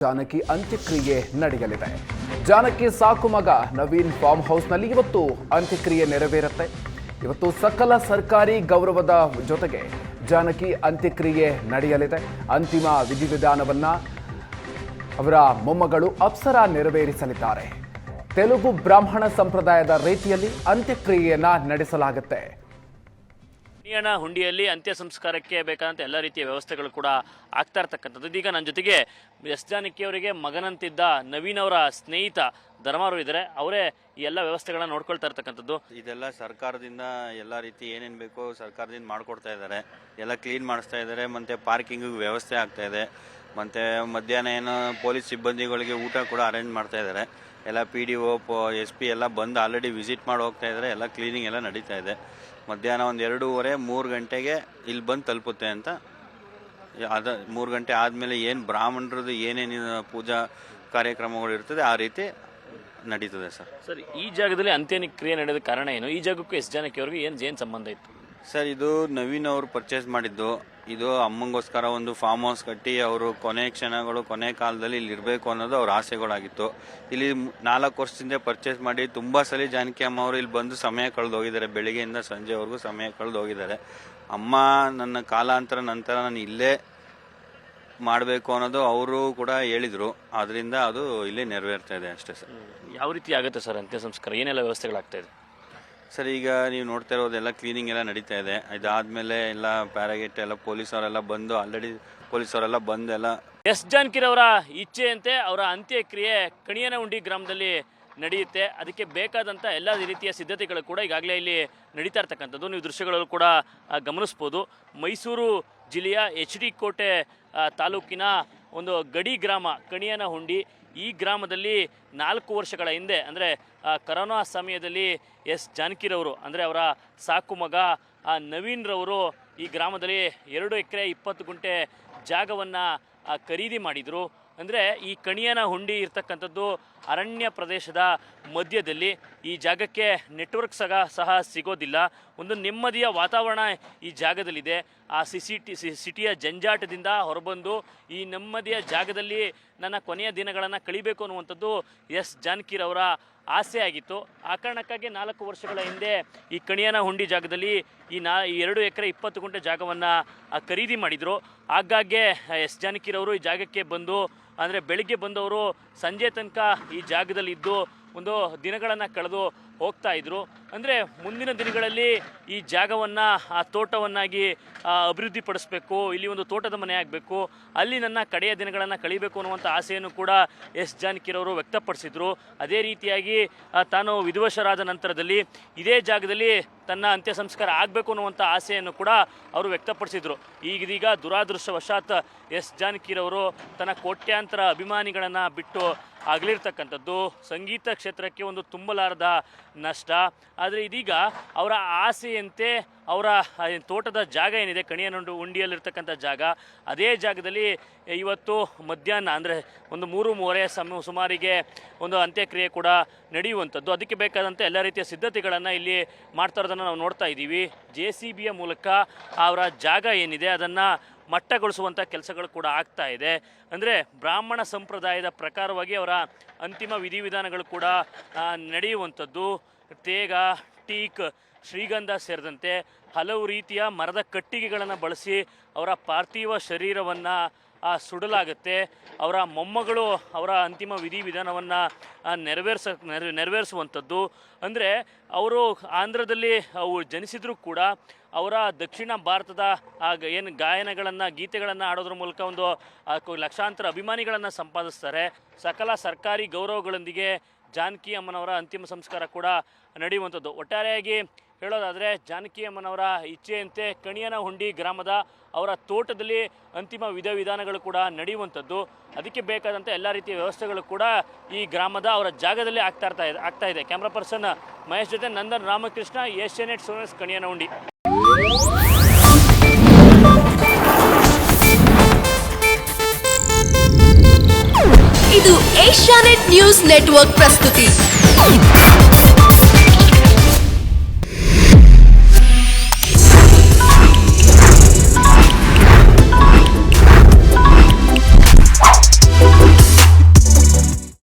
ಜಾನಕಿ ಅಂತ್ಯಕ್ರಿಯೆ ನಡೆಯಲಿದೆ. ಜಾನಕಿ ಸಾಕು ಮಗ ನವೀನ್ ಫಾರ್ಮ್ ಹೌಸ್ನಲ್ಲಿ ಇವತ್ತು ಅಂತ್ಯಕ್ರಿಯೆ ನೆರವೇರುತ್ತೆ. ಇವತ್ತು ಸಕಲ ಸರ್ಕಾರಿ ಗೌರವದ ಜೊತೆಗೆ ಜಾನಕಿ ಅಂತ್ಯಕ್ರಿಯೆ ನಡೆಯಲಿದೆ. ಅಂತಿಮ ವಿಧಿವಿಧಾನವನ್ನ ಅವರ ಮೊಮ್ಮಗಳು ಅಪ್ಸರಾ ನೆರವೇರಿಸಲಿದ್ದಾರೆ. ತೆಲುಗು ಬ್ರಾಹ್ಮಣ ಸಂಪ್ರದಾಯದ ರೀತಿಯಲ್ಲಿ ಅಂತ್ಯಕ್ರಿಯೆಯನ್ನ ನಡೆಸಲಾಗುತ್ತೆ. ಕಣಿಯನ ಹುಂಡಿಯಲ್ಲಿ ಅಂತ್ಯ ಸಂಸ್ಕಾರಕ್ಕೆ ಬೇಕಾದಂಥ ಎಲ್ಲ ರೀತಿಯ ವ್ಯವಸ್ಥೆಗಳು ಕೂಡ ಆಗ್ತಾ ಇರ್ತಕ್ಕಂಥದ್ದು. ಇದೀಗ ನನ್ನ ಜೊತೆಗೆ ಎಸ್ ಜಾನಕಿ ಅವರಿಗೆ ಮಗನಂತಿದ್ದ ನವೀನ್ ಅವರ ಸ್ನೇಹಿತ ಧರ್ಮಾರು ಇದ್ದಾರೆ. ಅವರೇ ಈ ಎಲ್ಲ ವ್ಯವಸ್ಥೆಗಳನ್ನ ನೋಡ್ಕೊಳ್ತಾ ಇರ್ತಕ್ಕಂಥದ್ದು. ಇದೆಲ್ಲ ಸರ್ಕಾರದಿಂದ ಎಲ್ಲ ರೀತಿ ಏನೇನು ಬೇಕೋ ಸರ್ಕಾರದಿಂದ ಮಾಡಿಕೊಡ್ತಾ ಇದ್ದಾರೆ. ಎಲ್ಲ ಕ್ಲೀನ್ ಮಾಡಿಸ್ತಾ ಇದ್ದಾರೆ. ಮತ್ತು ಪಾರ್ಕಿಂಗ್ ವ್ಯವಸ್ಥೆ ಆಗ್ತಾ ಇದೆ. ಮತ್ತು ಮಧ್ಯಾಹ್ನ ಏನು ಪೊಲೀಸ್ ಸಿಬ್ಬಂದಿಗಳಿಗೆ ಊಟ ಕೂಡ ಅರೇಂಜ್ ಮಾಡ್ತಾ ಇದ್ದಾರೆ. ಎಲ್ಲ PDO SP ಎಲ್ಲ ಬಂದು ಆಲ್ರೆಡಿ ವಿಸಿಟ್ ಮಾಡಿ ಹೋಗ್ತಾ ಇದ್ದಾರೆ. ಎಲ್ಲ ಕ್ಲೀನಿಂಗ್ ಎಲ್ಲ ನಡೀತಾ ಇದೆ. ಮಧ್ಯಾಹ್ನ ಒಂದು 2:30-3 ಗಂಟೆಗೆ ಇಲ್ಲಿ ಬಂದು ತಲುಪುತ್ತೆ ಅಂತ. 3 ಗಂಟೆ ಆದಮೇಲೆ ಏನು ಬ್ರಾಹ್ಮಣರದ್ದು ಏನೇನು ಪೂಜಾ ಕಾರ್ಯಕ್ರಮಗಳು ಇರ್ತದೆ ಆ ರೀತಿ ನಡೀತದೆ ಸರ್. ಈ ಜಾಗದಲ್ಲಿ ಅಂತ್ಯಕ್ರಿಯೆ ನಡೆದ ಕಾರಣ ಏನು? ಈ ಜಾಗಕ್ಕೂ ಎಸ್ ಜಾನಕಿ ಅವ್ರಿಗೆ ಏನು ಸಂಬಂಧ ಇತ್ತು ಸರ್? ಇದು ನವೀನ್ ಅವರು ಪರ್ಚೇಸ್ ಮಾಡಿದ್ದು. ಇದು ಅಮ್ಮಂಗೋಸ್ಕರ ಒಂದು ಫಾರ್ಮ್ ಹೌಸ್ ಕಟ್ಟಿ ಅವರು ಕೊನೆ ಕ್ಷಣಗಳು ಕೊನೆ ಕಾಲದಲ್ಲಿ ಇಲ್ಲಿ ಇರಬೇಕು ಅನ್ನೋದು ಅವ್ರ ಆಸೆಗಳಾಗಿತ್ತು. ಇಲ್ಲಿ 4 ವರ್ಷದಿಂದ ಪರ್ಚೇಸ್ ಮಾಡಿ ತುಂಬ ಸಲ ಜಾನಕಿ ಅಮ್ಮ ಅವರು ಇಲ್ಲಿ ಬಂದು ಸಮಯ ಕಳೆದು ಹೋಗಿದ್ದಾರೆ. ಬೆಳಿಗ್ಗೆಯಿಂದ ಸಂಜೆವರೆಗೂ ಸಮಯ ಕಳೆದು ಹೋಗಿದ್ದಾರೆ. ಅಮ್ಮ ನನ್ನ ಕಾಲಾಂತರ ನಂತರ ನಾನು ಇಲ್ಲೇ ಮಾಡಬೇಕು ಅನ್ನೋದು ಅವರು ಕೂಡ ಹೇಳಿದರು. ಅದರಿಂದ ಅದು ಇಲ್ಲೇ ನೆರವೇರ್ತಾ ಇದೆ ಅಷ್ಟೇ ಸರ್. ಯಾವ ರೀತಿ ಆಗುತ್ತೆ ಸರ್ ಅಂತ್ಯ ಸಂಸ್ಕಾರ? ಏನೆಲ್ಲ ವ್ಯವಸ್ಥೆಗಳಾಗ್ತಾ ಇದೆ ಸರ್? ಈಗ ನೀವು ನೋಡ್ತಾ ಇರೋದೆಲ್ಲ ಕ್ಲೀನಿಂಗ್ ಎಲ್ಲ ನಡೀತಾ ಇದೆ. ಇದಾದ್ಮೇಲೆ ಎಲ್ಲ ಪ್ಯಾರಾಗೇಟ್ ಎಲ್ಲ ಪೊಲೀಸವರೆಲ್ಲ ಬಂದು ಆಲ್ರೆಡಿ ಪೊಲೀಸವರೆಲ್ಲ ಬಂದು ಎಲ್ಲ ಎಸ್ ಜಾನಕಿರವರ ಇಚ್ಛೆಯಂತೆ ಅವರ ಅಂತ್ಯಕ್ರಿಯೆ ಕಣಿಯನಹುಂಡಿ ಗ್ರಾಮದಲ್ಲಿ ನಡೆಯುತ್ತೆ. ಅದಕ್ಕೆ ಬೇಕಾದಂಥ ಎಲ್ಲ ರೀತಿಯ ಸಿದ್ಧತೆಗಳು ಕೂಡ ಈಗಾಗಲೇ ಇಲ್ಲಿ ನಡೀತಾ ಇರ್ತಕ್ಕಂಥದ್ದು. ನೀವು ದೃಶ್ಯಗಳಲ್ಲೂ ಕೂಡ ಗಮನಿಸ್ಬೋದು. ಮೈಸೂರು ಜಿಲ್ಲೆಯ HD ಕೋಟೆ ತಾಲೂಕಿನ ಒಂದು ಗಡಿ ಗ್ರಾಮ ಕಣಿಯನಹುಂಡಿ. ಈ ಗ್ರಾಮದಲ್ಲಿ 4 ವರ್ಷಗಳ ಹಿಂದೆ ಅಂದರೆ ಕರೋನಾ ಸಮಯದಲ್ಲಿ ಎಸ್ ಜಾನಕಿರವರು ಅಂದರೆ ಅವರ ಸಾಕು ಮಗ ನವೀನ್ ರವರು ಈ ಗ್ರಾಮದಲ್ಲಿ 2 ಎಕರೆ 20 ಗುಂಟೆ ಜಾಗವನ್ನು ಖರೀದಿ ಮಾಡಿದರು. ಅಂದರೆ ಈ ಕಣಿಯನಹುಂಡಿ ಇರ್ತಕ್ಕಂಥದ್ದು ಅರಣ್ಯ ಪ್ರದೇಶದ ಮಧ್ಯದಲ್ಲಿ. ಈ ಜಾಗಕ್ಕೆ ನೆಟ್ವರ್ಕ್ ಸಹ ಸಿಗೋದಿಲ್ಲ. ಒಂದು ನೆಮ್ಮದಿಯ ವಾತಾವರಣ ಈ ಜಾಗದಲ್ಲಿದೆ. ಆ ಸಿಟಿಯ ಜಂಜಾಟದಿಂದ ಹೊರಬಂದು ಈ ನೆಮ್ಮದಿಯ ಜಾಗದಲ್ಲಿ ನನ್ನ ಕೊನೆಯ ದಿನಗಳನ್ನು ಕಳಿಬೇಕು ಅನ್ನುವಂಥದ್ದು ಎಸ್ ಜಾನಕಿರವರ ಆಸೆ ಆಗಿತ್ತು. ಆ ಕಾರಣಕ್ಕಾಗಿ 4 ವರ್ಷಗಳ ಹಿಂದೆ ಈ ಕಣಿಯನಹುಂಡಿ ಜಾಗದಲ್ಲಿ ಈ 2 ಎಕರೆ 20 ಗುಂಟೆ ಜಾಗವನ್ನು ಖರೀದಿ ಮಾಡಿದರು. ಆಗಾಗ್ಗೆ ಎಸ್ ಜಾನಕಿರವರು ಈ ಜಾಗಕ್ಕೆ ಬಂದು ಅಂದರೆ ಬೆಳಿಗ್ಗೆ ಬಂದವರು ಸಂಜೆ ತನಕ ಈ ಜಾಗದಲ್ಲಿ ಇದ್ದು ಒಂದು ದಿನಗಳನ್ನು ಕಳೆದು ಹೋಗ್ತಾ ಇದ್ರು. ಅಂದರೆ ಮುಂದಿನ ದಿನಗಳಲ್ಲಿ ಈ ಜಾಗವನ್ನು ತೋಟವನ್ನಾಗಿ ಅಭಿವೃದ್ಧಿಪಡಿಸಬೇಕು, ಇಲ್ಲಿ ಒಂದು ತೋಟದ ಮನೆ ಆಗಬೇಕು, ಅಲ್ಲಿ ನನ್ನ ಕಡೆಯ ದಿನಗಳನ್ನು ಕಳಿಬೇಕು ಅನ್ನುವಂಥ ಆಸೆಯನ್ನು ಕೂಡ ಎಸ್ ಜಾನಕಿರವರು ವ್ಯಕ್ತಪಡಿಸಿದರು. ಅದೇ ರೀತಿಯಾಗಿ ತಾನು ವಿಧಿವಶರಾದ ನಂತರದಲ್ಲಿ ಇದೇ ಜಾಗದಲ್ಲಿ ತನ್ನ ಅಂತ್ಯ ಸಂಸ್ಕಾರ ಆಗಬೇಕು ಅನ್ನುವಂಥ ಆಸೆಯನ್ನು ಕೂಡ ಅವರು ವ್ಯಕ್ತಪಡಿಸಿದರು. ಇದೀಗ ದುರಾದೃಷ್ಟವಶಾತ್ ಎಸ್ ಜಾನಕಿರವರು ತನ್ನ ಕೋಟ್ಯಾಂತರ ಅಭಿಮಾನಿಗಳನ್ನು ಬಿಟ್ಟು ಆಗಲಿರ್ತಕ್ಕಂಥದ್ದು ಸಂಗೀತ ಕ್ಷೇತ್ರಕ್ಕೆ ಒಂದು ತುಂಬಲಾರದ ನಷ್ಟ. ಆದರೆ ಇದೀಗ ಅವರ ಆಸೆಯಂತೆ ಅವರ ತೋಟದ ಜಾಗ ಏನಿದೆ ಕಣಿಯನಹುಂಡಿಯಲ್ಲಿರ್ತಕ್ಕಂಥ ಜಾಗ, ಅದೇ ಜಾಗದಲ್ಲಿ ಇವತ್ತು ಮಧ್ಯಾಹ್ನ ಅಂದರೆ ಒಂದು 3-3:30 ಸುಮಾರಿಗೆ ಒಂದು ಅಂತ್ಯಕ್ರಿಯೆ ಕೂಡ ನಡೆಯುವಂಥದ್ದು. ಅದಕ್ಕೆ ಬೇಕಾದಂಥ ಎಲ್ಲ ರೀತಿಯ ಸಿದ್ಧತೆಗಳನ್ನು ಇಲ್ಲಿ ಮಾಡ್ತಾ ಇರೋದನ್ನು ನಾವು ನೋಡ್ತಾ ಇದ್ದೀವಿ. JCBಯ ಮೂಲಕ ಅವರ ಜಾಗ ಏನಿದೆ ಅದನ್ನು ಮಟ್ಟಗೊಳಿಸುವಂಥ ಕೆಲಸಗಳು ಕೂಡ ಆಗ್ತಾ ಇದೆ. ಅಂದರೆ ಬ್ರಾಹ್ಮಣ ಸಂಪ್ರದಾಯದ ಪ್ರಕಾರವಾಗಿ ಅವರ ಅಂತಿಮ ವಿಧಿವಿಧಾನಗಳು ಕೂಡ ನಡೆಯುವಂಥದ್ದು. ತೇಗ, ಟೀಕ್, ಶ್ರೀಗಂಧ ಸೇರಿದಂತೆ ಹಲವು ರೀತಿಯ ಮರದ ಕಟ್ಟಿಗೆಗಳನ್ನು ಬಳಸಿ ಅವರ ಪಾರ್ಥಿವ ಶರೀರವನ್ನು ಸುಡಲಾಗುತ್ತೆ. ಅವರ ಮೊಮ್ಮಗಳು ಅವರ ಅಂತಿಮ ವಿಧಿವಿಧಾನವನ್ನು ನೆರವೇರಿಸುವಂಥದ್ದು. ಅಂದರೆ ಅವರು ಆಂಧ್ರದಲ್ಲಿ ಜನಿಸಿದರೂ ಕೂಡ ಅವರ ದಕ್ಷಿಣ ಭಾರತದ ಏನು ಗೀತೆಗಳನ್ನು ಹಾಡೋದ್ರ ಮೂಲಕ ಒಂದು ಲಕ್ಷಾಂತರ ಅಭಿಮಾನಿಗಳನ್ನು ಸಂಪಾದಿಸ್ತಾರೆ. ಸಕಲ ಸರ್ಕಾರಿ ಗೌರವಗಳೊಂದಿಗೆ ಜಾನಕಿ ಅಮ್ಮನವರ ಅಂತಿಮ ಸಂಸ್ಕಾರ ಕೂಡ ನಡೆಯುವಂಥದ್ದು. ಒಟ್ಟಾರೆಯಾಗಿ ಹೇಳೋದಾದರೆ ಜಾನಕಿ ಅಮ್ಮನವರ ಇಚ್ಛೆಯಂತೆ ಕಣಿಯನಹುಂಡಿ ಗ್ರಾಮದ ಅವರ ತೋಟದಲ್ಲಿ ಅಂತಿಮ ವಿಧಿವಿಧಾನಗಳು ಕೂಡ ನಡೆಯುವಂಥದ್ದು. ಅದಕ್ಕೆ ಬೇಕಾದಂಥ ಎಲ್ಲ ರೀತಿಯ ವ್ಯವಸ್ಥೆಗಳು ಕೂಡ ಈ ಗ್ರಾಮದ ಅವರ ಜಾಗದಲ್ಲಿ ಆಗ್ತಾ ಇದೆ. ಕ್ಯಾಮ್ರಾ ಪರ್ಸನ್ ಮಹೇಶ್ ಜೊತೆ ನಂದನ್ ರಾಮಕೃಷ್ಣ, ಏಷ್ಯಾನೆಟ್ ನ್ಯೂಸ್, ಕಣಿಯನಹುಂಡಿ. ಇದು ಏಷ್ಯಾನೆಟ್ ನ್ಯೂಸ್ ನೆಟ್ವರ್ಕ್ ಪ್ರಸ್ತುತಿ.